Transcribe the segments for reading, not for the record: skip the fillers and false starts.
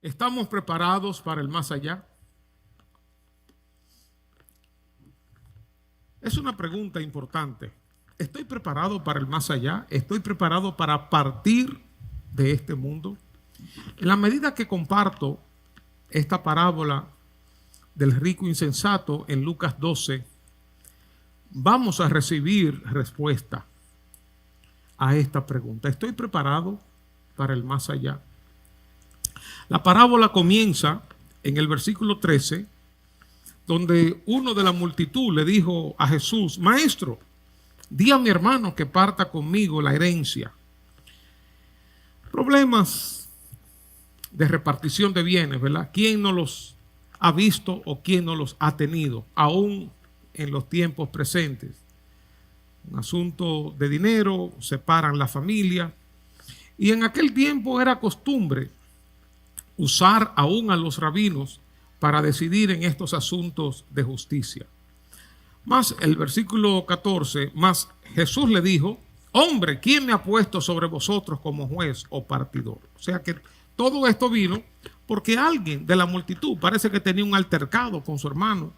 ¿Estamos preparados para el más allá? Es una pregunta importante. ¿Estoy preparado para el más allá? ¿Estoy preparado para partir de este mundo? En la medida que comparto esta parábola del rico insensato en Lucas 12, vamos a recibir respuesta a esta pregunta. ¿Estoy preparado para el más allá? La parábola comienza en el versículo 13, donde uno de la multitud le dijo a Jesús: Maestro, di a mi hermano que parta conmigo la herencia. Problemas de repartición de bienes, ¿verdad? ¿Quién no los ha visto o quién no los ha tenido, aún en los tiempos presentes? Un asunto de dinero, separan la familia. Y en aquel tiempo era costumbre usar aún a los rabinos para decidir en estos asuntos de justicia. Más el versículo 14, más Jesús le dijo: hombre, ¿quién me ha puesto sobre vosotros como juez o partidor? O sea que todo esto vino porque alguien de la multitud parece que tenía un altercado con su hermano,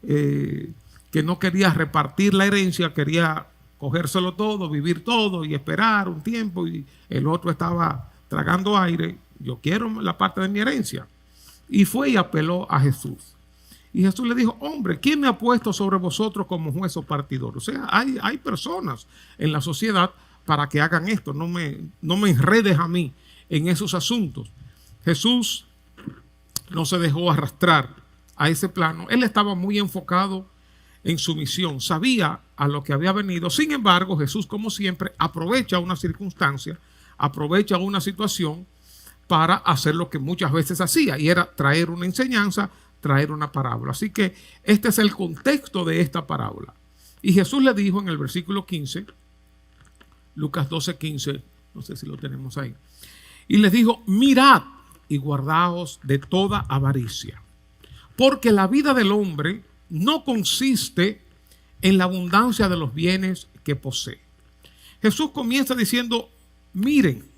que no quería repartir la herencia, quería cogérselo todo, vivir todo y esperar un tiempo, y el otro estaba tragando aire. Yo quiero la parte de mi herencia. Y fue y apeló a Jesús. Y Jesús le dijo: hombre, ¿quién me ha puesto sobre vosotros como juez o partidor? O sea, hay personas en la sociedad para que hagan esto. No me enredes a mí en esos asuntos. Jesús no se dejó arrastrar a ese plano. Él estaba muy enfocado en su misión. Sabía a lo que había venido. Sin embargo, Jesús, como siempre, aprovecha una circunstancia, aprovecha una situación para hacer lo que muchas veces hacía, y era traer una enseñanza, traer una parábola. Así que este es el contexto de esta parábola. Y Jesús le dijo en el versículo 15, Lucas 12, 15, no sé si lo tenemos ahí, y les dijo: mirad y guardaos de toda avaricia, porque la vida del hombre no consiste en la abundancia de los bienes que posee. Jesús comienza diciendo: miren.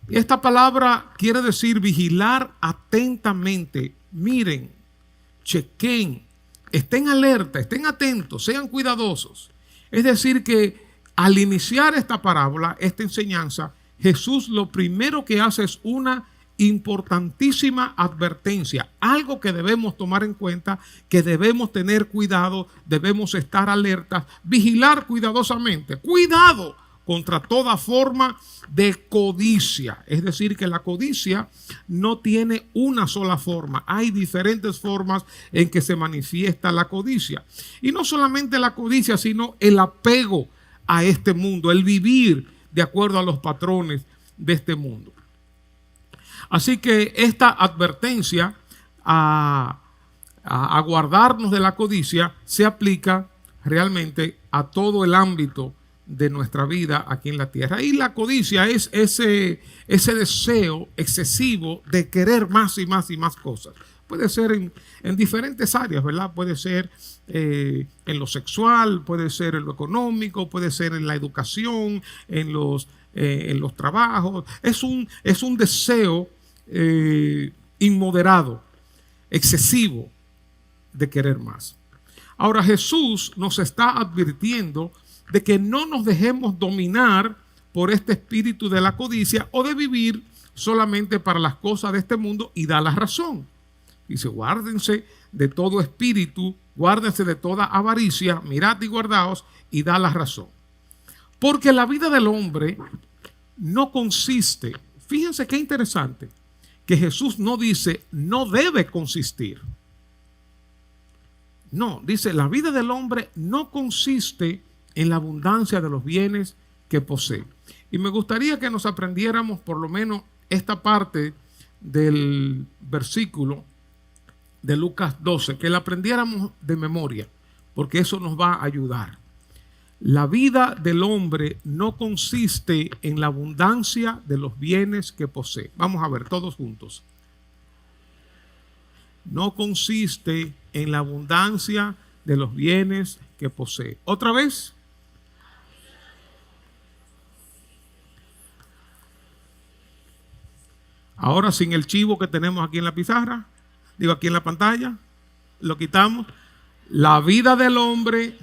Esta palabra quiere decir vigilar atentamente. Miren, chequen, estén alerta, estén atentos, sean cuidadosos. Es decir que al iniciar esta parábola, esta enseñanza, Jesús lo primero que hace es una importantísima advertencia, algo que debemos tomar en cuenta, que debemos tener cuidado, debemos estar alertas, vigilar cuidadosamente. Cuidado contra toda forma de codicia. Es decir, que la codicia no tiene una sola forma. Hay diferentes formas en que se manifiesta la codicia. Y no solamente la codicia, sino el apego a este mundo, el vivir de acuerdo a los patrones de este mundo. Así que esta advertencia a guardarnos de la codicia se aplica realmente a todo el ámbito de nuestra vida aquí en la tierra. Y la codicia es ese deseo excesivo de querer más y más y más cosas. Puede ser en diferentes áreas, ¿verdad? Puede ser en lo sexual, puede ser en lo económico, puede ser en la educación, en los trabajos. Es un deseo inmoderado, excesivo de querer más. Ahora Jesús nos está advirtiendo de que no nos dejemos dominar por este espíritu de la codicia o de vivir solamente para las cosas de este mundo, y da la razón. Dice: guárdense de todo espíritu, guárdense de toda avaricia, mirad y guardaos, y da la razón. Porque la vida del hombre no consiste, fíjense qué interesante, que Jesús no dice no debe consistir. No, dice la vida del hombre no consiste en la abundancia de los bienes que posee. Y me gustaría que nos aprendiéramos por lo menos esta parte del versículo de Lucas 12, que la aprendiéramos de memoria, porque eso nos va a ayudar. La vida del hombre no consiste en la abundancia de los bienes que posee. Vamos a ver todos juntos. No consiste en la abundancia de los bienes que posee. Otra vez. Ahora sin el chivo que tenemos aquí en la pizarra, digo aquí en la pantalla, lo quitamos. La vida del hombre.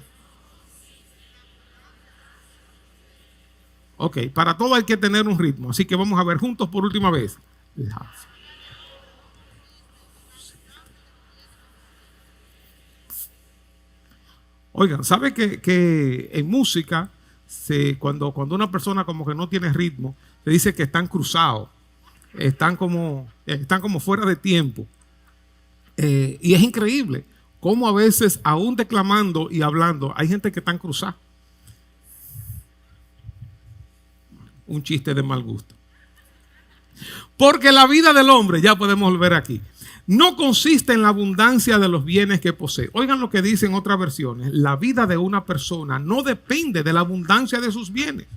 Ok, para todo hay que tener un ritmo, así que vamos a ver juntos por última vez. Oigan, ¿sabe que en música, cuando una persona como que no tiene ritmo, se dice que están cruzados, están como fuera de tiempo? Y es increíble cómo a veces, aún declamando y hablando, hay gente que están cruzados. Un chiste de mal gusto. Porque la vida del hombre, ya podemos volver aquí, no consiste en la abundancia de los bienes que posee. Oigan lo que dicen otras versiones. La vida de una persona no depende de la abundancia de sus bienes.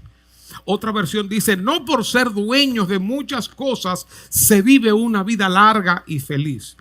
Otra versión dice, no por ser dueños de muchas cosas se vive una vida larga y feliz.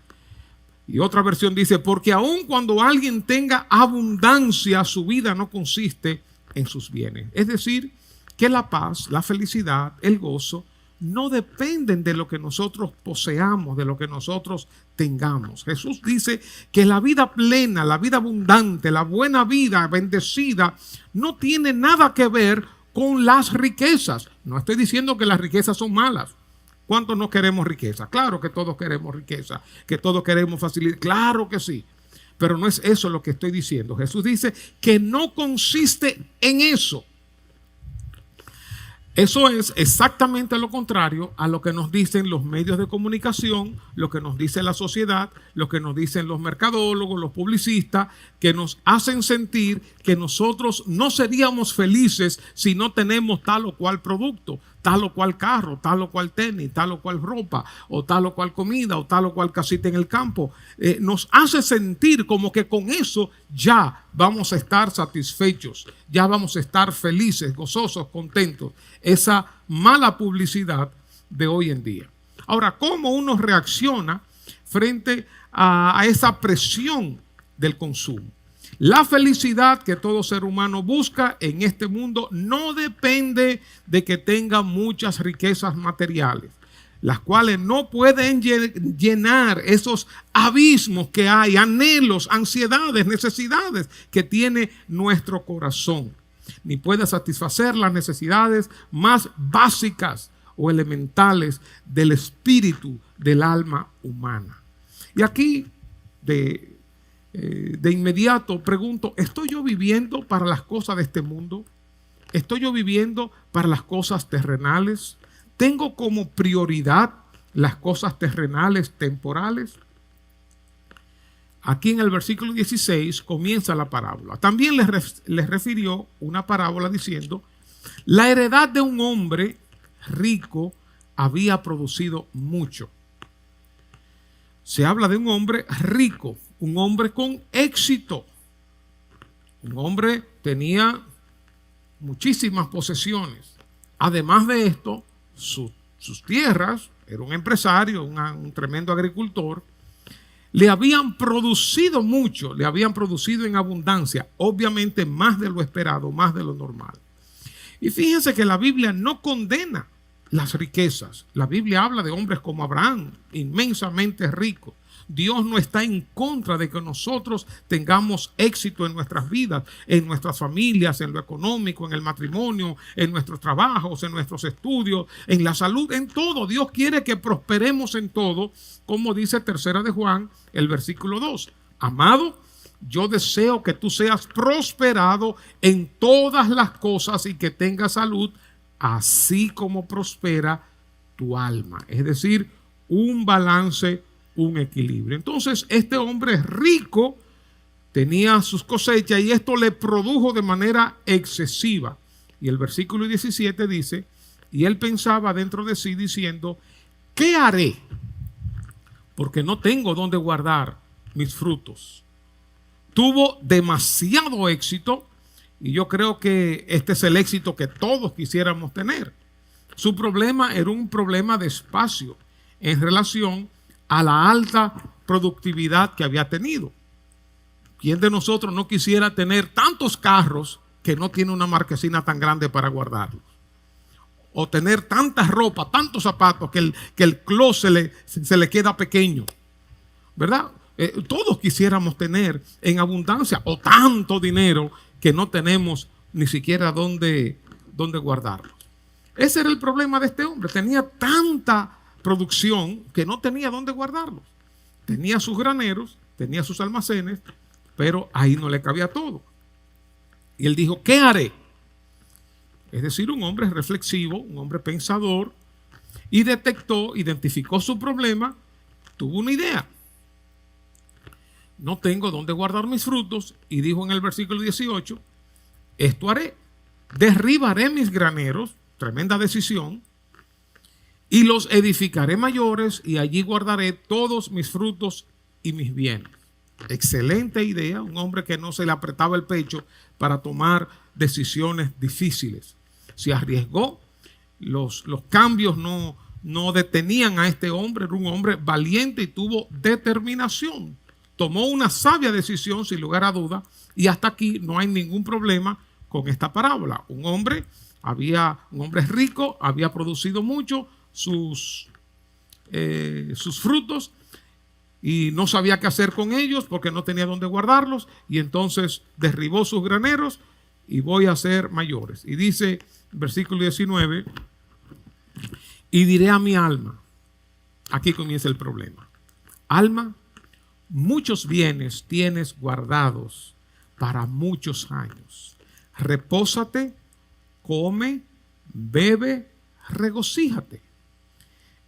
Y otra versión dice, porque aun cuando alguien tenga abundancia, su vida no consiste en sus bienes. Es decir, que la paz, la felicidad, el gozo, no dependen de lo que nosotros poseamos, de lo que nosotros tengamos. Jesús dice que la vida plena, la vida abundante, la buena vida bendecida, no tiene nada que ver con las riquezas. No estoy diciendo que las riquezas son malas. ¿Cuántos no queremos riqueza? Claro que todos queremos riqueza, que todos queremos facilidad. Claro que sí. Pero no es eso lo que estoy diciendo. Jesús dice que no consiste en eso. Eso es exactamente lo contrario a lo que nos dicen los medios de comunicación, lo que nos dice la sociedad, lo que nos dicen los mercadólogos, los publicistas, que nos hacen sentir que nosotros no seríamos felices si no tenemos tal o cual producto, tal o cual carro, tal o cual tenis, tal o cual ropa, o tal o cual comida, o tal o cual casita en el campo. Nos hace sentir como que con eso ya vamos a estar satisfechos, ya vamos a estar felices, gozosos, contentos. Esa mala publicidad de hoy en día. Ahora, ¿cómo uno reacciona frente a esa presión del consumo? La felicidad que todo ser humano busca en este mundo no depende de que tenga muchas riquezas materiales, las cuales no pueden llenar esos abismos que hay, anhelos, ansiedades, necesidades que tiene nuestro corazón, ni puede satisfacer las necesidades más básicas o elementales del espíritu, del alma humana. Y aquí de inmediato pregunto, ¿estoy yo viviendo para las cosas de este mundo? ¿Estoy yo viviendo para las cosas terrenales? ¿Tengo como prioridad las cosas terrenales, temporales? Aquí en el versículo 16 comienza la parábola. También les refirió una parábola diciendo, la heredad de un hombre rico había producido mucho. Se habla de un hombre rico, un hombre con éxito. Un hombre tenía muchísimas posesiones. Además de esto, sus tierras, era un empresario, un tremendo agricultor, le habían producido mucho, le habían producido en abundancia, obviamente más de lo esperado, más de lo normal. Y fíjense que la Biblia no condena las riquezas. La Biblia habla de hombres como Abraham, inmensamente ricos. Dios no está en contra de que nosotros tengamos éxito en nuestras vidas, en nuestras familias, en lo económico, en el matrimonio, en nuestros trabajos, en nuestros estudios, en la salud, en todo. Dios quiere que prosperemos en todo, como dice 3 de Juan, el versículo 2. Amado, yo deseo que tú seas prosperado en todas las cosas y que tengas salud, así como prospera tu alma. Es decir, un balance, un equilibrio. Entonces, este hombre rico tenía sus cosechas y esto le produjo de manera excesiva. Y el versículo 17 dice, y él pensaba dentro de sí diciendo, ¿qué haré? Porque no tengo dónde guardar mis frutos. Tuvo demasiado éxito y yo creo que este es el éxito que todos quisiéramos tener. Su problema era un problema de espacio en relación a la alta productividad que había tenido. ¿Quién de nosotros no quisiera tener tantos carros que no tiene una marquesina tan grande para guardarlos? o tener tanta ropa, tantos zapatos, que el closet se le queda pequeño, ¿verdad? Todos quisiéramos tener en abundancia o tanto dinero que no tenemos ni siquiera dónde guardarlo. Ese era el problema de este hombre. Tenía tanta producción que no tenía dónde guardarlo. Tenía sus graneros, tenía sus almacenes, pero ahí no le cabía todo. Y él dijo, ¿qué haré? Es decir, un hombre reflexivo, un hombre pensador, y identificó su problema, tuvo una idea. No tengo dónde guardar mis frutos, y dijo en el versículo 18, esto haré, derribaré mis graneros, tremenda decisión, y los edificaré mayores, y allí guardaré todos mis frutos y mis bienes. Excelente idea, un hombre que no se le apretaba el pecho para tomar decisiones difíciles. Se arriesgó, los cambios no detenían a este hombre, era un hombre valiente y tuvo determinación. Tomó una sabia decisión sin lugar a duda, y hasta aquí no hay ningún problema con esta parábola. Un hombre rico, había producido mucho sus frutos y no sabía qué hacer con ellos porque no tenía dónde guardarlos, y entonces derribó sus graneros y voy a ser mayores. Y dice, versículo 19, y diré a mi alma, aquí comienza el problema, alma, muchos bienes tienes guardados para muchos años. Repósate, come, bebe, regocíjate.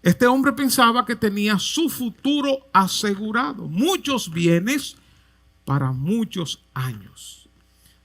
Este hombre pensaba que tenía su futuro asegurado, muchos bienes para muchos años.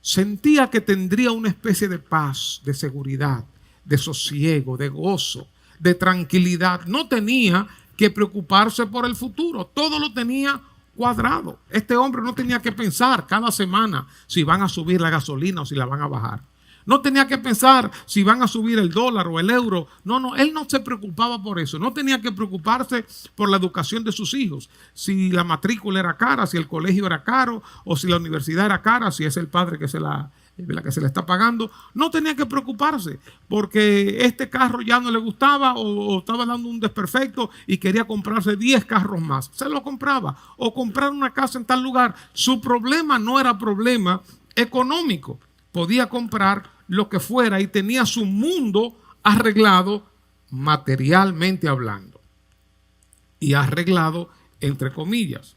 Sentía que tendría una especie de paz, de seguridad, de sosiego, de gozo, de tranquilidad. No tenía que preocuparse por el futuro, todo lo tenía cuadrado. Este hombre no tenía que pensar cada semana si van a subir la gasolina o si la van a bajar. No tenía que pensar si van a subir el dólar o el euro. No, él no se preocupaba por eso. No tenía que preocuparse por la educación de sus hijos. Si la matrícula era cara, si el colegio era caro, o si la universidad era cara, si es el padre que se la está pagando. No tenía que preocuparse porque este carro ya no le gustaba o estaba dando un desperfecto y quería comprarse 10 carros más. Se lo compraba. O comprar una casa en tal lugar. Su problema no era problema económico. Podía comprar lo que fuera y tenía su mundo arreglado materialmente hablando. Y arreglado entre comillas.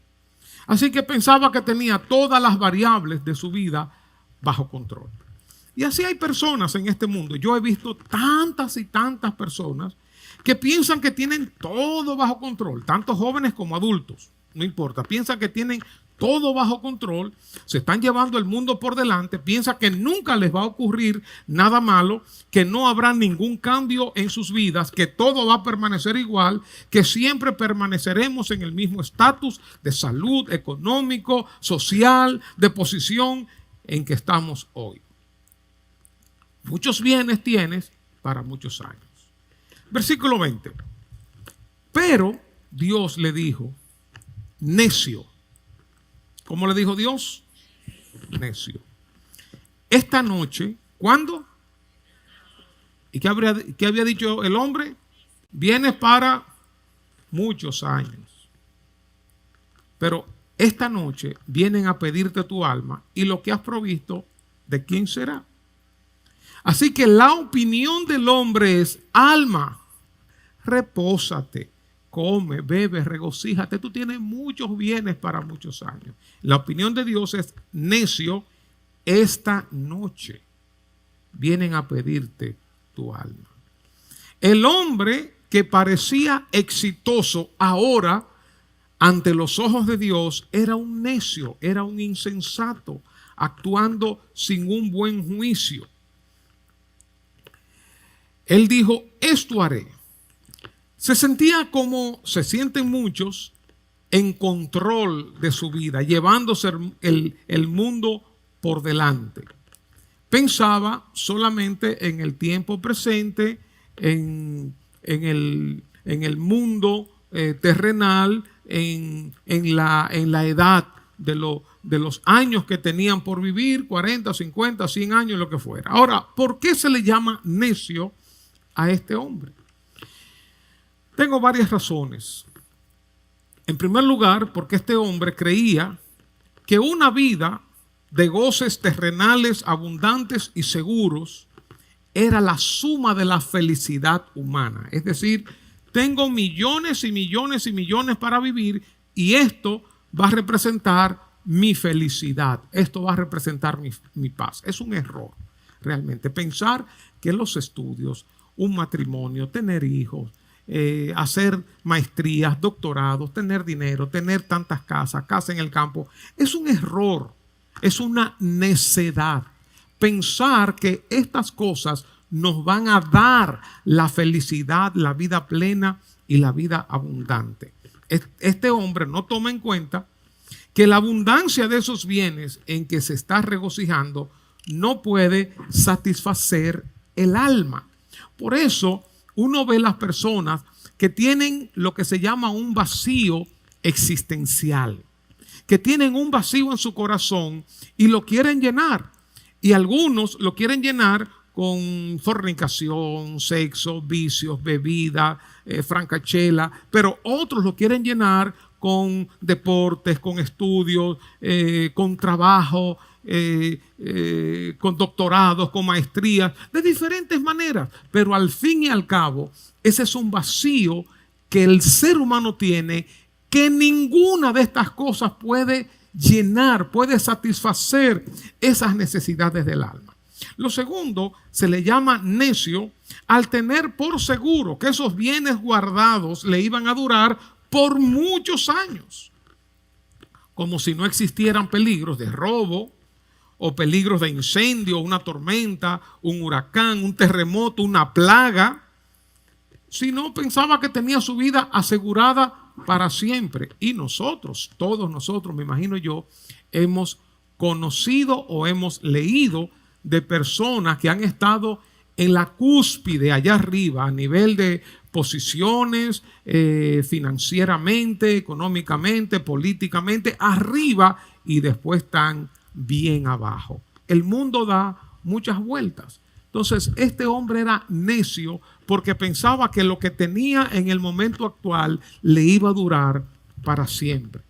Así que pensaba que tenía todas las variables de su vida bajo control. Y así hay personas en este mundo. Yo he visto tantas y tantas personas que piensan que tienen todo bajo control, tanto jóvenes como adultos. No importa, piensan que tienen todo bajo control, se están llevando el mundo por delante, piensan que nunca les va a ocurrir nada malo, que no habrá ningún cambio en sus vidas, que todo va a permanecer igual, que siempre permaneceremos en el mismo estatus de salud, económico, social, de posición en que estamos hoy. Muchos bienes tienes para muchos años. Versículo 20. Pero Dios le dijo, necio. ¿Cómo le dijo Dios? Necio. Esta noche, ¿cuándo? ¿Y qué había dicho el hombre? Vienes para muchos años. Pero esta noche vienen a pedirte tu alma y lo que has provisto, ¿de quién será? Así que la opinión del hombre es, alma, repósate. Come, bebe, regocíjate. Tú tienes muchos bienes para muchos años. La opinión de Dios es, necio, esta noche vienen a pedirte tu alma. El hombre que parecía exitoso ahora ante los ojos de Dios era un necio, era un insensato, actuando sin un buen juicio. Él dijo, esto haré. Se sentía como se sienten muchos en control de su vida, llevándose el mundo por delante. Pensaba solamente en el tiempo presente, en el mundo terrenal, en la edad de los años que tenían por vivir, 40, 50, 100 años, lo que fuera. Ahora, ¿por qué se le llama necio a este hombre? Tengo varias razones. En primer lugar, porque este hombre creía que una vida de goces terrenales abundantes y seguros era la suma de la felicidad humana. Es decir, tengo millones y millones y millones para vivir y esto va a representar mi felicidad. Esto va a representar mi paz. Es un error, realmente, pensar que los estudios, un matrimonio, tener hijos, hacer maestrías, doctorados, tener dinero, tener tantas casas, casa en el campo, es un error, es una necedad. Pensar que estas cosas nos van a dar la felicidad, la vida plena y la vida abundante. Este hombre no toma en cuenta que la abundancia de esos bienes en que se está regocijando no puede satisfacer el alma. Por eso uno ve las personas que tienen lo que se llama un vacío existencial, que tienen un vacío en su corazón y lo quieren llenar. Y algunos lo quieren llenar con fornicación, sexo, vicios, bebida, francachela, pero otros lo quieren llenar con deportes, con estudios, con trabajo, con doctorados, con maestrías, de diferentes maneras. Pero al fin y al cabo, ese es un vacío que el ser humano tiene, que ninguna de estas cosas puede llenar, puede satisfacer esas necesidades del alma. Lo segundo, se le llama necio al tener por seguro que esos bienes guardados le iban a durar por muchos años, como si no existieran peligros de robo o peligros de incendio, una tormenta, un huracán, un terremoto, una plaga, sino pensaba que tenía su vida asegurada para siempre. Y nosotros, todos nosotros, me imagino yo, hemos conocido o hemos leído de personas que han estado en la cúspide, allá arriba, a nivel de posiciones, financieramente, económicamente, políticamente, arriba, y después están bien abajo. El mundo da muchas vueltas. Entonces, este hombre era necio porque pensaba que lo que tenía en el momento actual le iba a durar para siempre.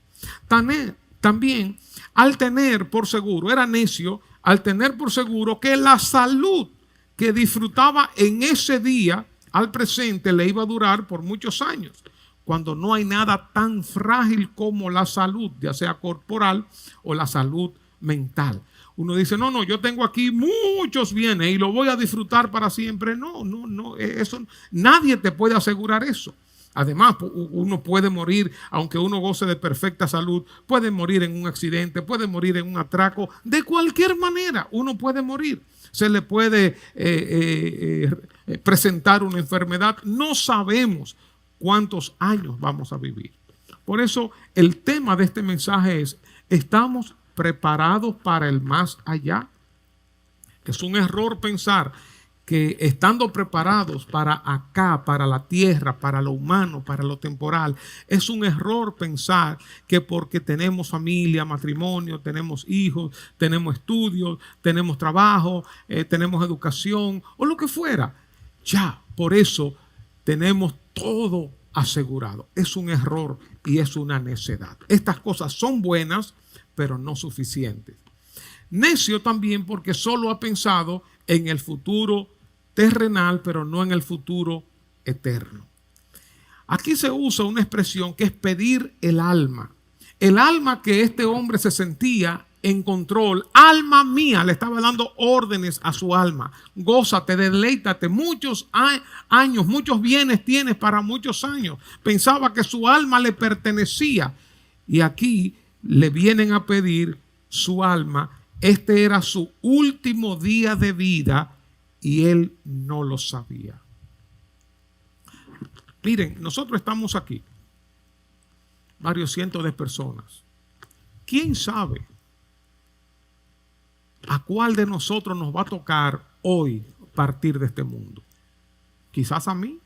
También, al tener por seguro, era necio al tener por seguro que la salud que disfrutaba en ese día al presente le iba a durar por muchos años, cuando no hay nada tan frágil como la salud, ya sea corporal o la salud mental. Uno dice, no, yo tengo aquí muchos bienes y lo voy a disfrutar para siempre. No, eso, nadie te puede asegurar eso. Además, uno puede morir, aunque uno goce de perfecta salud, puede morir en un accidente, puede morir en un atraco, de cualquier manera uno puede morir. Se le puede presentar una enfermedad, no sabemos cuántos años vamos a vivir. Por eso el tema de este mensaje es, ¿estamos preparados para el más allá? Es un error pensar que estando preparados para acá, para la tierra, para lo humano, para lo temporal, es un error pensar que porque tenemos familia, matrimonio, tenemos hijos, tenemos estudios, tenemos trabajo, tenemos educación o lo que fuera, ya por eso tenemos todo asegurado. Es un error y es una necedad. Estas cosas son buenas, pero no suficientes. Necio también porque solo ha pensado en el futuro terrenal, pero no en el futuro eterno. Aquí se usa una expresión que es pedir el alma. El alma que este hombre se sentía en control. Alma mía, le estaba dando órdenes a su alma. Gózate, deleítate. Muchos años, muchos bienes tienes para muchos años. Pensaba que su alma le pertenecía. Y aquí le vienen a pedir su alma. Este era su último día de vida y él no lo sabía. Miren, nosotros estamos aquí, varios cientos de personas. ¿Quién sabe a cuál de nosotros nos va a tocar hoy partir de este mundo? Quizás a mí.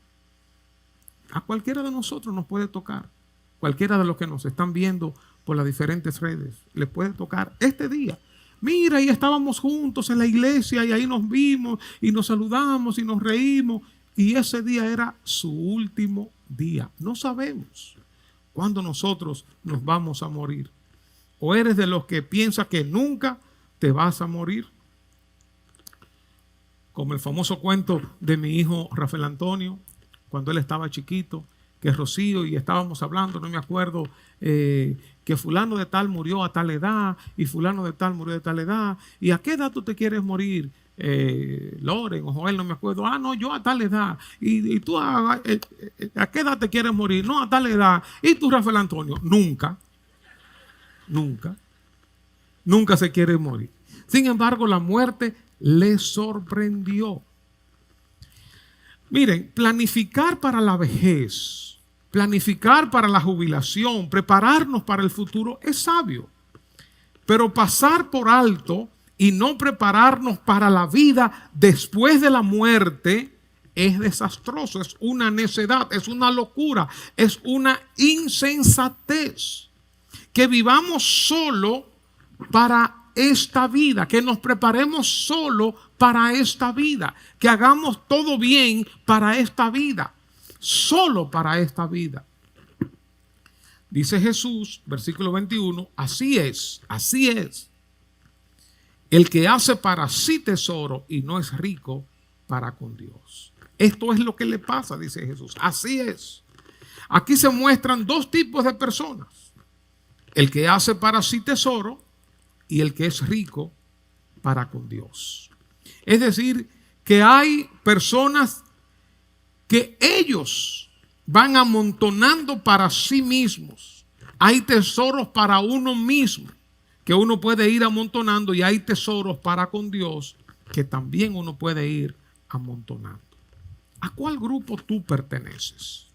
A cualquiera de nosotros nos puede tocar. Cualquiera de los que nos están viendo por las diferentes redes, les puede tocar este día. Mira, y estábamos juntos en la iglesia y ahí nos vimos y nos saludamos y nos reímos y ese día era su último día. No sabemos cuándo nosotros nos vamos a morir. ¿O eres de los que piensa que nunca te vas a morir? Como el famoso cuento de mi hijo Rafael Antonio, cuando él estaba chiquito, que Rocío y estábamos hablando, no me acuerdo, que fulano de tal murió a tal edad y fulano de tal murió de tal edad. ¿Y a qué edad tú te quieres morir? Loren o Joel, no me acuerdo. No, yo a tal edad. ¿Y tú a qué edad te quieres morir? No, a tal edad. ¿Y tú, Rafael Antonio? Nunca. Nunca se quiere morir. Sin embargo, la muerte le sorprendió. Miren, planificar para la vejez, planificar para la jubilación, prepararnos para el futuro es sabio. Pero pasar por alto y no prepararnos para la vida después de la muerte es desastroso, es una necedad, es una locura, es una insensatez. Que vivamos solo para esta vida, que nos preparemos solo para esta vida, que hagamos todo bien para esta vida, solo para esta vida. Dice Jesús, versículo 21, así es. El que hace para sí tesoro y no es rico para con Dios. Esto es lo que le pasa, dice Jesús. Así es. Aquí se muestran dos tipos de personas. El que hace para sí tesoro y el que es rico para con Dios. Es decir, que hay personas que ellos van amontonando para sí mismos. Hay tesoros para uno mismo que uno puede ir amontonando y hay tesoros para con Dios que también uno puede ir amontonando. ¿A cuál grupo tú perteneces?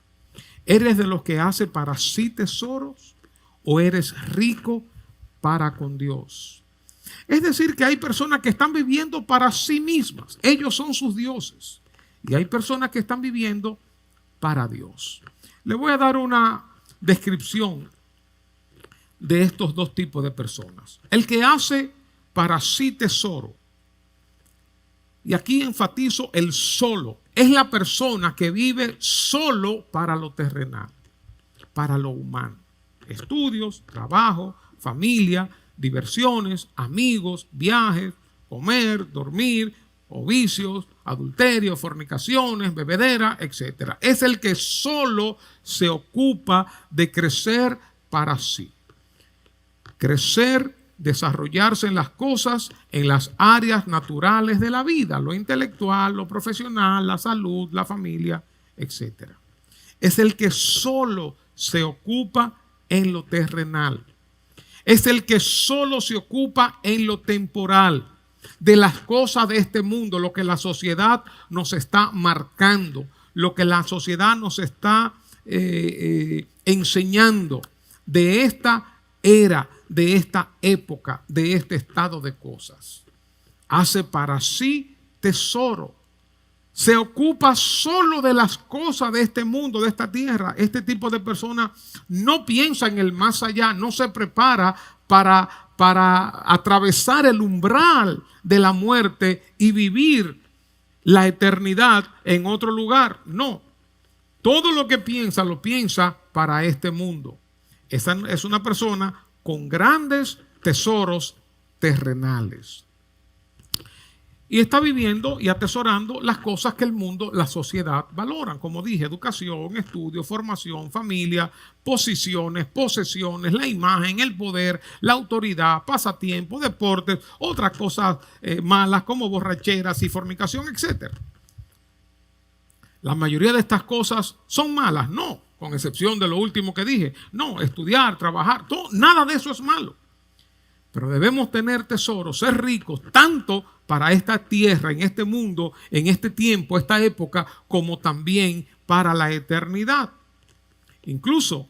¿Eres de los que hace para sí tesoros o eres rico para con Dios? Es decir, que hay personas que están viviendo para sí mismas. Ellos son sus dioses. Y hay personas que están viviendo para Dios. Le voy a dar una descripción de estos dos tipos de personas. El que hace para sí tesoro. Y aquí enfatizo el solo. Es la persona que vive solo para lo terrenal, para lo humano. Estudios, trabajo, familia, diversiones, amigos, viajes, comer, dormir, o vicios, adulterio, fornicaciones, bebedera, etc. Es el que solo se ocupa de crecer para sí. Crecer, desarrollarse en las cosas, en las áreas naturales de la vida, lo intelectual, lo profesional, la salud, la familia, etc. Es el que solo se ocupa en lo terrenal. Es el que solo se ocupa en lo temporal, de las cosas de este mundo, lo que la sociedad nos está marcando, lo que la sociedad nos está enseñando de esta era, de esta época, de este estado de cosas. Hace para sí tesoro. Se ocupa solo de las cosas de este mundo, de esta tierra. Este tipo de persona no piensa en el más allá, no se prepara para atravesar el umbral de la muerte y vivir la eternidad en otro lugar. No. Todo lo que piensa, lo piensa para este mundo. Esa es una persona con grandes tesoros terrenales. Y está viviendo y atesorando las cosas que el mundo, la sociedad valoran. Como dije, educación, estudio, formación, familia, posiciones, posesiones, la imagen, el poder, la autoridad, pasatiempo, deportes, otras cosas malas como borracheras y fornicación, etc. La mayoría de estas cosas son malas, no, con excepción de lo último que dije. No, estudiar, trabajar, todo, nada de eso es malo. Pero debemos tener tesoros, ser ricos, tanto para esta tierra, en este mundo, en este tiempo, esta época, como también para la eternidad. Incluso,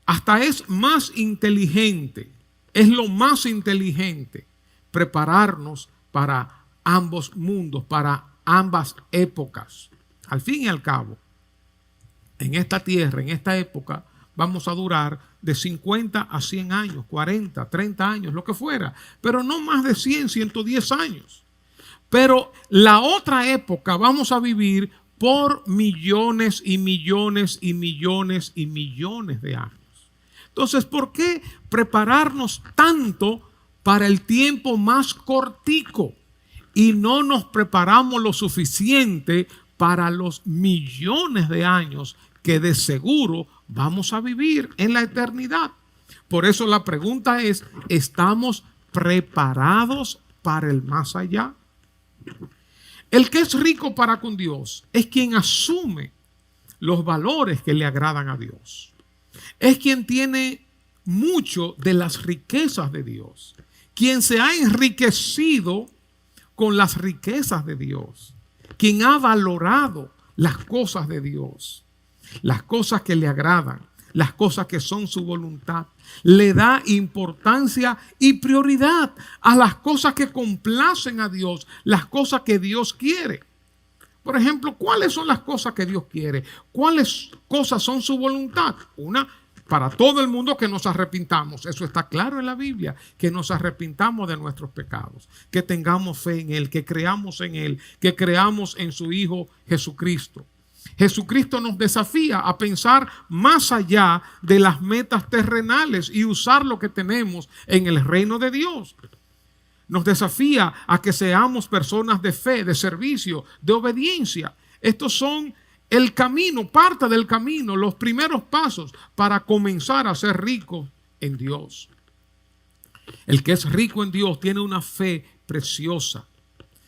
hasta es más inteligente, es lo más inteligente, prepararnos para ambos mundos, para ambas épocas. Al fin y al cabo, en esta tierra, en esta época, vamos a durar de 50 a 100 años, 40, 30 años, lo que fuera, pero no más de 100, 110 años. Pero la otra época vamos a vivir por millones y millones y millones y millones de años. Entonces, ¿por qué prepararnos tanto para el tiempo más cortico y no nos preparamos lo suficiente para los millones de años que de seguro vamos a vivir en la eternidad? Por eso la pregunta es, ¿estamos preparados para el más allá? El que es rico para con Dios es quien asume los valores que le agradan a Dios. Es quien tiene mucho de las riquezas de Dios. Quien se ha enriquecido con las riquezas de Dios. Quien ha valorado las cosas de Dios. Las cosas que le agradan. Las cosas que son su voluntad. Le da importancia y prioridad a las cosas que complacen a Dios. Las cosas que Dios quiere. Por ejemplo, ¿cuáles son las cosas que Dios quiere? ¿Cuáles cosas son su voluntad? Una, para todo el mundo, que nos arrepintamos. Eso está claro en la Biblia, que nos arrepintamos de nuestros pecados, que tengamos fe en Él, que creamos en Él, que creamos en su Hijo Jesucristo. Jesucristo nos desafía a pensar más allá de las metas terrenales y usar lo que tenemos en el reino de Dios. Nos desafía a que seamos personas de fe, de servicio, de obediencia. Estos son el camino, parte del camino, los primeros pasos para comenzar a ser ricos en Dios. El que es rico en Dios tiene una fe preciosa.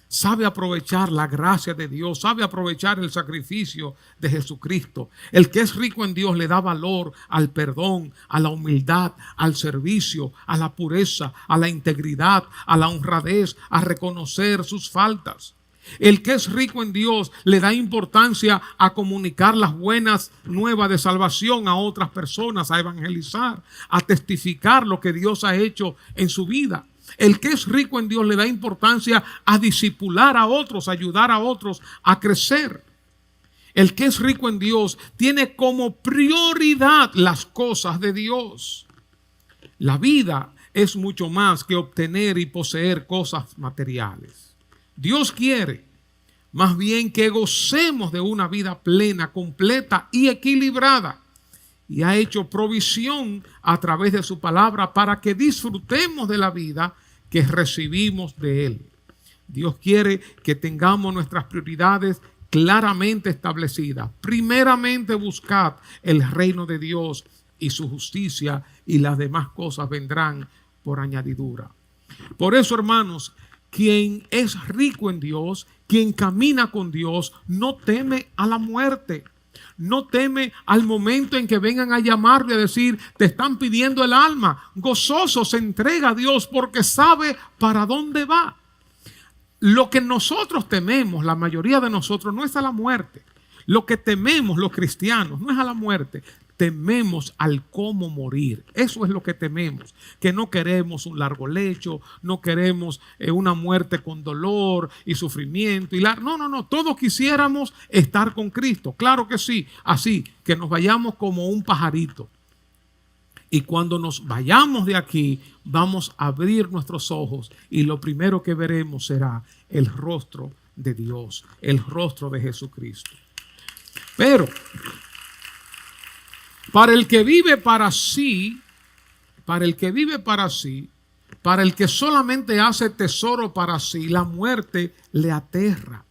Sabe aprovechar la gracia de Dios, sabe aprovechar el sacrificio de Jesucristo. El que es rico en Dios le da valor al perdón, a la humildad, al servicio, a la pureza, a la integridad, a la honradez, a reconocer sus faltas. El que es rico en Dios le da importancia a comunicar las buenas nuevas de salvación a otras personas, a evangelizar, a testificar lo que Dios ha hecho en su vida. El que es rico en Dios le da importancia a discipular a otros, a ayudar a otros a crecer. El que es rico en Dios tiene como prioridad las cosas de Dios. La vida es mucho más que obtener y poseer cosas materiales. Dios quiere más bien que gocemos de una vida plena, completa y equilibrada. Y ha hecho provisión a través de su palabra para que disfrutemos de la vida que recibimos de Él. Dios quiere que tengamos nuestras prioridades claramente establecidas. Primeramente buscad el reino de Dios y su justicia, y las demás cosas vendrán por añadidura. Por eso, hermanos, quien es rico en Dios, quien camina con Dios, no teme a la muerte. No teme al momento en que vengan a llamarle a decir, te están pidiendo el alma. Gozoso se entrega a Dios porque sabe para dónde va. Lo que nosotros tememos, la mayoría de nosotros, no es a la muerte. Lo que tememos los cristianos no es a la muerte. Tememos al cómo morir. Eso es lo que tememos. Que no queremos un largo lecho, no queremos una muerte con dolor y sufrimiento. No. Todos quisiéramos estar con Cristo. Claro que sí. Así que nos vayamos como un pajarito. Y cuando nos vayamos de aquí, vamos a abrir nuestros ojos y lo primero que veremos será el rostro de Dios, el rostro de Jesucristo. Pero para el que vive para sí, para el que solamente hace tesoro para sí, la muerte le aterra.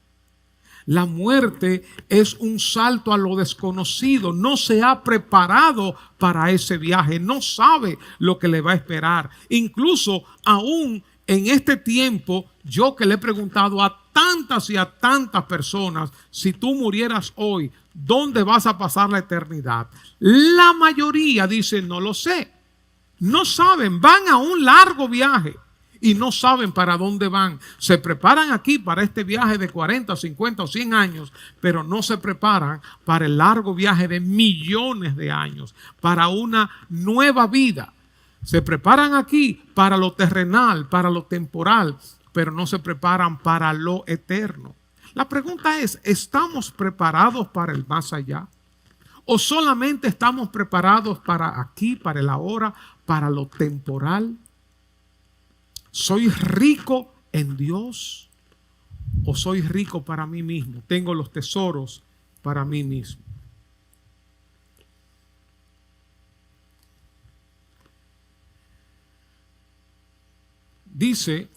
La muerte es un salto a lo desconocido. No se ha preparado para ese viaje. No sabe lo que le va a esperar. Incluso aún en este tiempo, yo que le he preguntado a tantas y a tantas personas, si tú murieras hoy, ¿dónde vas a pasar la eternidad? La mayoría dicen, no lo sé. No saben, van a un largo viaje y no saben para dónde van. Se preparan aquí para este viaje de 40, 50 o 100 años, pero no se preparan para el largo viaje de millones de años, para una nueva vida. Se preparan aquí para lo terrenal, para lo temporal, pero no se preparan para lo eterno. La pregunta es, ¿estamos preparados para el más allá? ¿O solamente estamos preparados para aquí, para el ahora, para lo temporal? ¿Soy rico en Dios o soy rico para mí mismo? Tengo los tesoros para mí mismo. Dice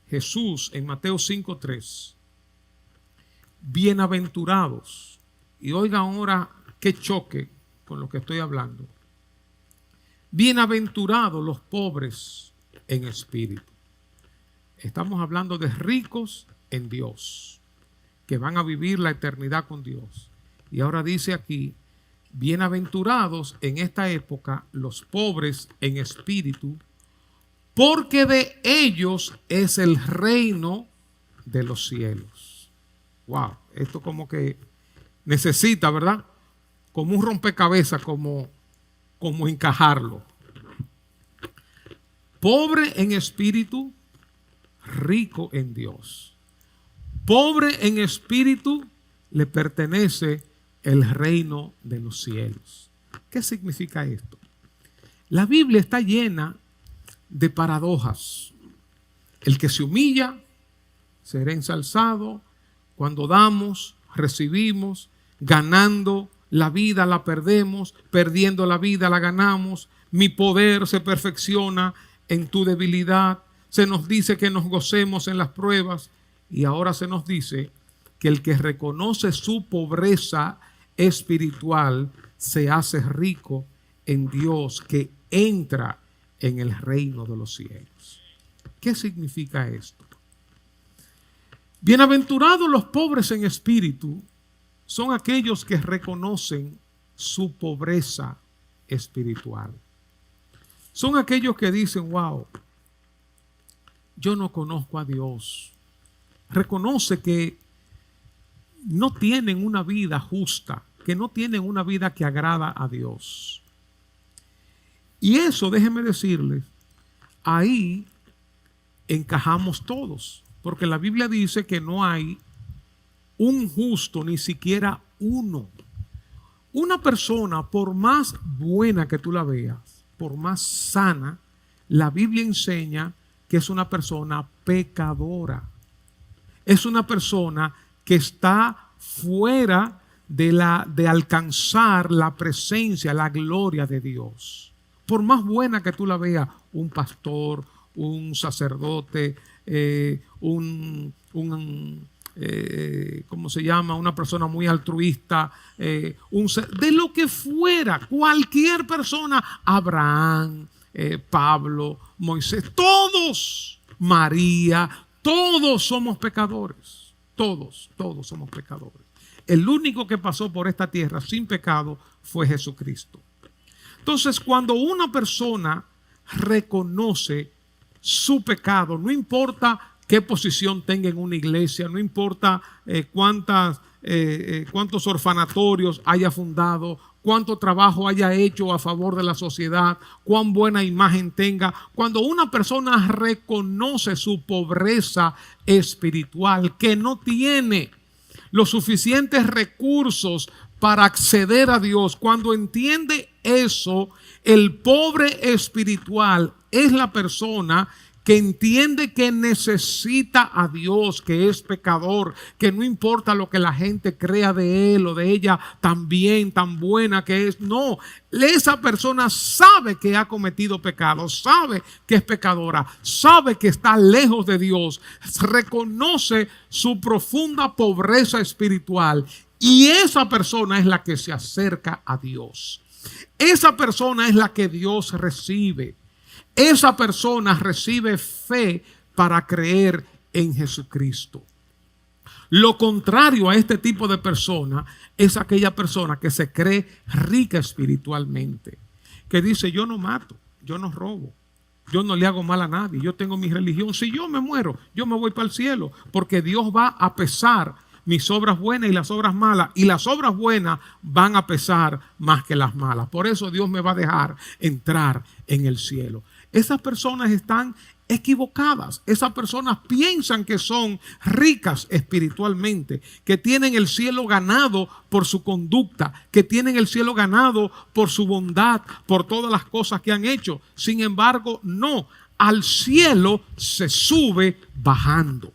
Jesús en Mateo 5:3, bienaventurados, y oigan ahora qué choque con lo que estoy hablando, bienaventurados los pobres en espíritu. Estamos hablando de ricos en Dios, que van a vivir la eternidad con Dios. Y ahora dice aquí, bienaventurados en esta época los pobres en espíritu, porque de ellos es el reino de los cielos. Wow, esto como que necesita, ¿verdad? Como un rompecabezas, como encajarlo. Pobre en espíritu, rico en Dios. Pobre en espíritu, le pertenece el reino de los cielos. ¿Qué significa esto? La Biblia está llena de paradojas. El que se humilla será ensalzado. Cuando damos, recibimos. Ganando la vida la perdemos, perdiendo la vida la ganamos. Mi poder se perfecciona en tu debilidad. Se nos dice que nos gocemos en las pruebas, y ahora se nos dice que el que reconoce su pobreza espiritual se hace rico en Dios, que entra en el reino de los cielos. ¿Qué significa esto? Bienaventurados los pobres en espíritu son aquellos que reconocen su pobreza espiritual. Son aquellos que dicen, wow, yo no conozco a Dios. Reconoce que no tienen una vida justa, que no tienen una vida que agrada a Dios. Y eso, déjenme decirles, ahí encajamos todos, porque la Biblia dice que no hay un justo, ni siquiera uno. Una persona, por más buena que tú la veas, por más sana, la Biblia enseña que es una persona pecadora. Es una persona que está fuera de alcanzar la presencia, la gloria de Dios. Por más buena que tú la veas, un pastor, un sacerdote, ¿cómo se llama? Una persona muy altruista, de lo que fuera, cualquier persona, Abraham, Pablo, Moisés, todos, María, todos somos pecadores, todos somos pecadores. El único que pasó por esta tierra sin pecado fue Jesucristo. Entonces, cuando una persona reconoce su pecado, no importa qué posición tenga en una iglesia, no importa cuántos orfanatorios haya fundado, cuánto trabajo haya hecho a favor de la sociedad, cuán buena imagen tenga. Cuando una persona reconoce su pobreza espiritual, que no tiene los suficientes recursos para acceder a Dios, cuando entiende eso, el pobre espiritual es la persona que entiende que necesita a Dios, que es pecador, que no importa lo que la gente crea de él o de ella, tan bien, tan buena que es. No, esa persona sabe que ha cometido pecado, sabe que es pecadora, sabe que está lejos de Dios, reconoce su profunda pobreza espiritual, y esa persona es la que se acerca a Dios. Esa persona es la que Dios recibe. Esa persona recibe fe para creer en Jesucristo. Lo contrario a este tipo de persona es aquella persona que se cree rica espiritualmente, que dice: yo no mato, yo no robo, yo no le hago mal a nadie, yo tengo mi religión. Si yo me muero, yo me voy para el cielo, porque Dios va a pesar mis obras buenas y las obras malas, y las obras buenas van a pesar más que las malas. Por eso Dios me va a dejar entrar en el cielo. Esas personas están equivocadas. Esas personas piensan que son ricas espiritualmente, que tienen el cielo ganado por su conducta, que tienen el cielo ganado por su bondad, por todas las cosas que han hecho. Sin embargo, no. Al cielo se sube bajando.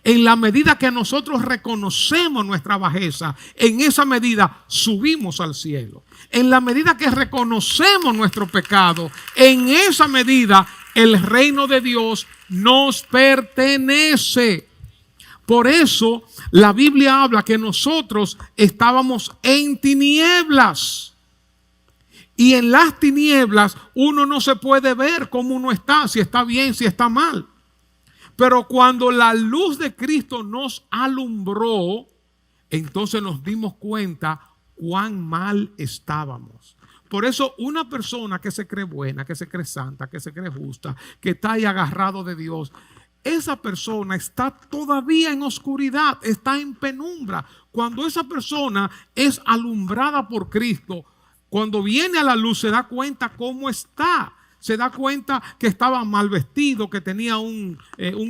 En la medida que nosotros reconocemos nuestra bajeza, en esa medida subimos al cielo. En la medida que reconocemos nuestro pecado, en esa medida el reino de Dios nos pertenece. Por eso la Biblia habla que nosotros estábamos en tinieblas. Y en las tinieblas uno no se puede ver cómo uno está, si está bien, si está mal. Pero cuando la luz de Cristo nos alumbró, entonces nos dimos cuenta cuán mal estábamos. Por eso una persona que se cree buena, que se cree santa, que se cree justa, que está ahí agarrado de Dios, esa persona está todavía en oscuridad, está en penumbra. Cuando esa persona es alumbrada por Cristo, cuando viene a la luz se da cuenta cómo está. Se da cuenta que estaba mal vestido, que tenía un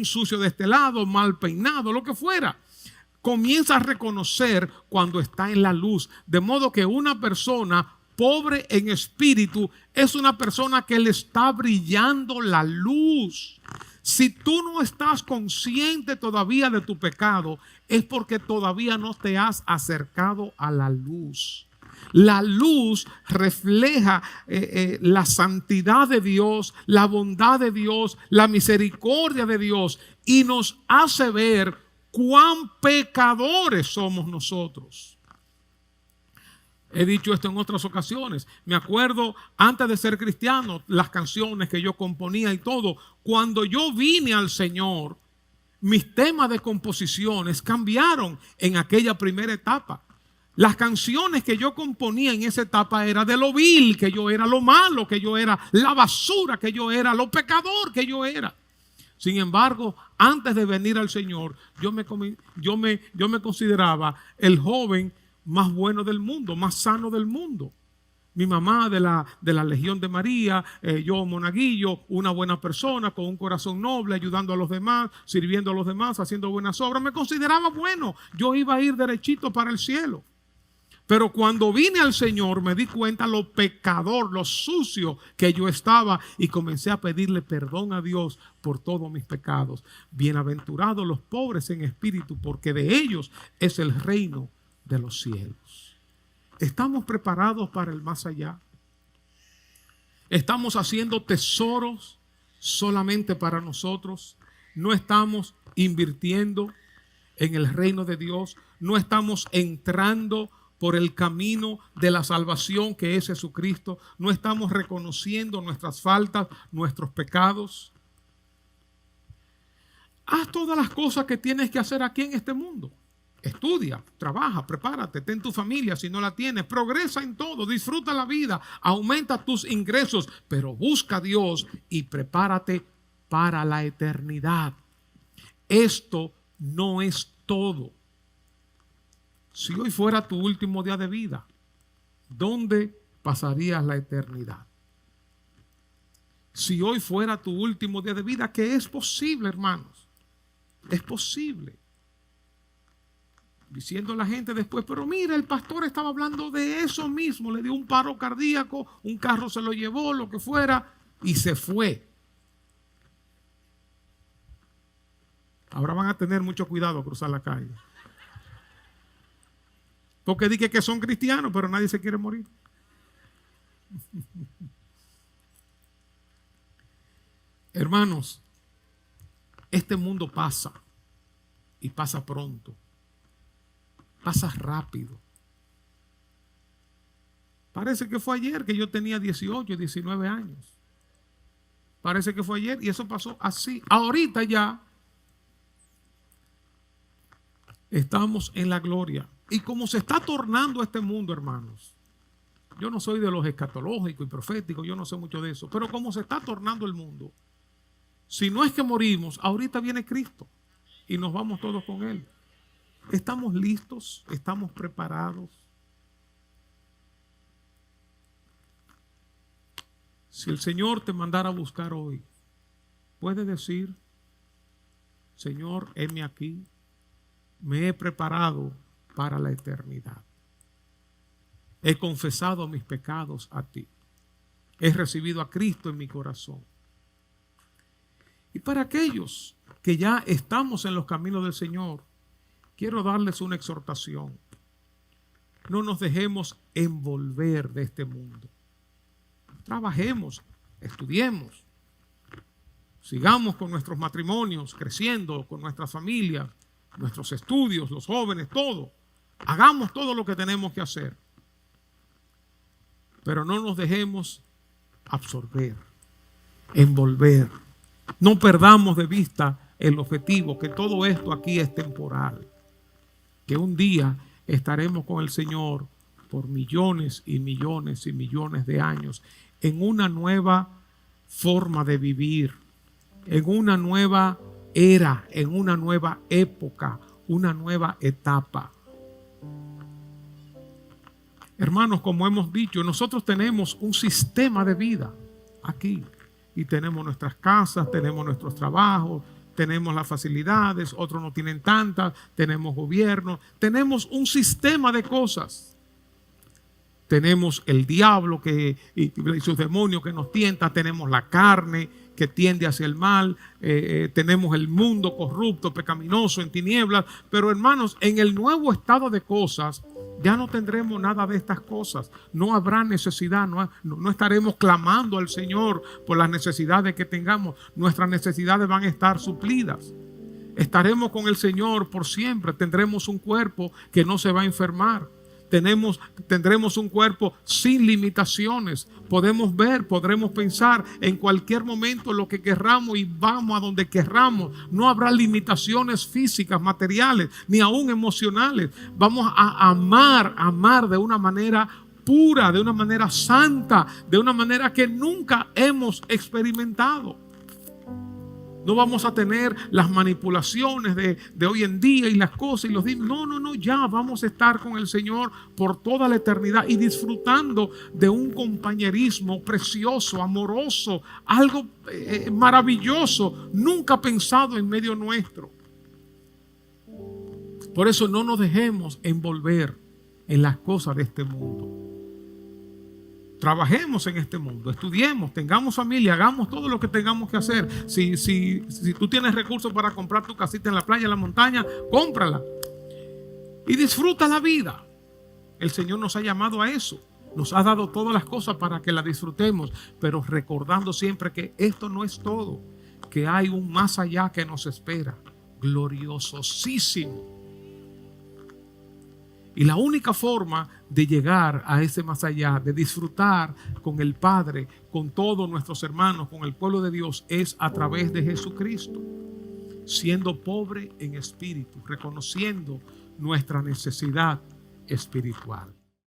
sucio de este lado, mal peinado, lo que fuera. Comienza a reconocer cuando está en la luz. De modo que una persona pobre en espíritu es una persona que le está brillando la luz. Si tú no estás consciente todavía de tu pecado, es porque todavía no te has acercado a la luz. La luz refleja la santidad de Dios, la bondad de Dios, la misericordia de Dios y nos hace ver cuán pecadores somos nosotros. He dicho esto en otras ocasiones. Me acuerdo antes de ser cristiano, las canciones que yo componía y todo. Cuando yo vine al Señor, mis temas de composiciones cambiaron en aquella primera etapa. Las canciones que yo componía en esa etapa era de lo vil que yo era, lo malo que yo era, la basura que yo era, lo pecador que yo era. Sin embargo, antes de venir al Señor, yo me consideraba el joven más bueno del mundo, más sano del mundo. Mi mamá de la Legión de María, yo monaguillo, una buena persona con un corazón noble, ayudando a los demás, sirviendo a los demás, haciendo buenas obras. Me consideraba bueno. Yo iba a ir derechito para el cielo. Pero cuando vine al Señor me di cuenta lo pecador, lo sucio que yo estaba y comencé a pedirle perdón a Dios por todos mis pecados. Bienaventurados los pobres en espíritu, porque de ellos es el reino de los cielos. ¿Estamos preparados para el más allá? ¿Estamos haciendo tesoros solamente para nosotros? ¿No estamos invirtiendo en el reino de Dios? ¿No estamos entrando por el camino de la salvación que es Jesucristo? ¿No estamos reconociendo nuestras faltas, nuestros pecados? Haz todas las cosas que tienes que hacer aquí en este mundo. Estudia, trabaja, prepárate, ten tu familia si no la tienes, progresa en todo, disfruta la vida, aumenta tus ingresos, pero busca a Dios y prepárate para la eternidad. Esto no es todo. Si hoy fuera tu último día de vida, ¿dónde pasarías la eternidad? Si hoy fuera tu último día de vida, que es posible, hermanos, es posible. Diciendo la gente después, pero mira, el pastor estaba hablando de eso mismo, le dio un paro cardíaco, un carro se lo llevó, lo que fuera, y se fue. Ahora van a tener mucho cuidado a cruzar la calle. Porque dije que son cristianos, pero nadie se quiere morir. Hermanos, este mundo pasa y pasa pronto. Pasa rápido. Parece que fue ayer que yo tenía 18, 19 años. Parece que fue ayer y eso pasó así. Ahorita ya estamos en la gloria. Y como se está tornando este mundo, hermanos, yo no soy de los escatológicos y proféticos, yo no sé mucho de eso, pero como se está tornando el mundo, si no es que morimos, ahorita viene Cristo y nos vamos todos con Él. ¿Estamos listos? ¿Estamos preparados? Si el Señor te mandara a buscar hoy, puedes decir, Señor, heme aquí, me he preparado para la eternidad. He confesado mis pecados a ti. He recibido a Cristo en mi corazón. Y para aquellos que ya estamos en los caminos del Señor, quiero darles una exhortación. No nos dejemos envolver de este mundo. Trabajemos, estudiemos, sigamos con nuestros matrimonios, creciendo con nuestras familias, nuestros estudios, los jóvenes, todo. Hagamos todo lo que tenemos que hacer. Pero no nos dejemos absorber, envolver. No perdamos de vista el objetivo, que todo esto aquí es temporal. Que un día estaremos con el Señor por millones y millones y millones de años en una nueva forma de vivir, en una nueva era, en una nueva época, una nueva etapa. Hermanos, como hemos dicho, nosotros tenemos un sistema de vida aquí y tenemos nuestras casas, tenemos nuestros trabajos, tenemos las facilidades, otros no tienen tantas, tenemos gobierno, tenemos un sistema de cosas. Tenemos el diablo y sus demonios que nos tientan, tenemos la carne que tiende hacia el mal, tenemos el mundo corrupto, pecaminoso, en tinieblas, pero hermanos, en el nuevo estado de cosas, ya no tendremos nada de estas cosas, no habrá necesidad, no estaremos clamando al Señor por las necesidades que tengamos, nuestras necesidades van a estar suplidas. Estaremos con el Señor por siempre, tendremos un cuerpo que no se va a enfermar. Tendremos un cuerpo sin limitaciones. Podemos ver, podremos pensar en cualquier momento lo que querramos y vamos a donde querramos. No habrá limitaciones físicas, materiales, ni aún emocionales. Vamos a amar de una manera pura, de una manera santa, de una manera que nunca hemos experimentado. No vamos a tener las manipulaciones de hoy en día y las cosas y los días. No, ya vamos a estar con el Señor por toda la eternidad y disfrutando de un compañerismo precioso, amoroso, algo maravilloso, nunca pensado en medio nuestro. Por eso no nos dejemos envolver en las cosas de este mundo. Trabajemos en este mundo, estudiemos, tengamos familia, hagamos todo lo que tengamos que hacer. Si tú tienes recursos para comprar tu casita en la playa, en la montaña, cómprala. Y disfruta la vida. El Señor nos ha llamado a eso. Nos ha dado todas las cosas para que la disfrutemos, pero recordando siempre que esto no es todo, que hay un más allá que nos espera, gloriosísimo. Y la única forma de llegar a ese más allá, de disfrutar con el Padre, con todos nuestros hermanos, con el pueblo de Dios, es a través de Jesucristo. Siendo pobre en espíritu, reconociendo nuestra necesidad espiritual.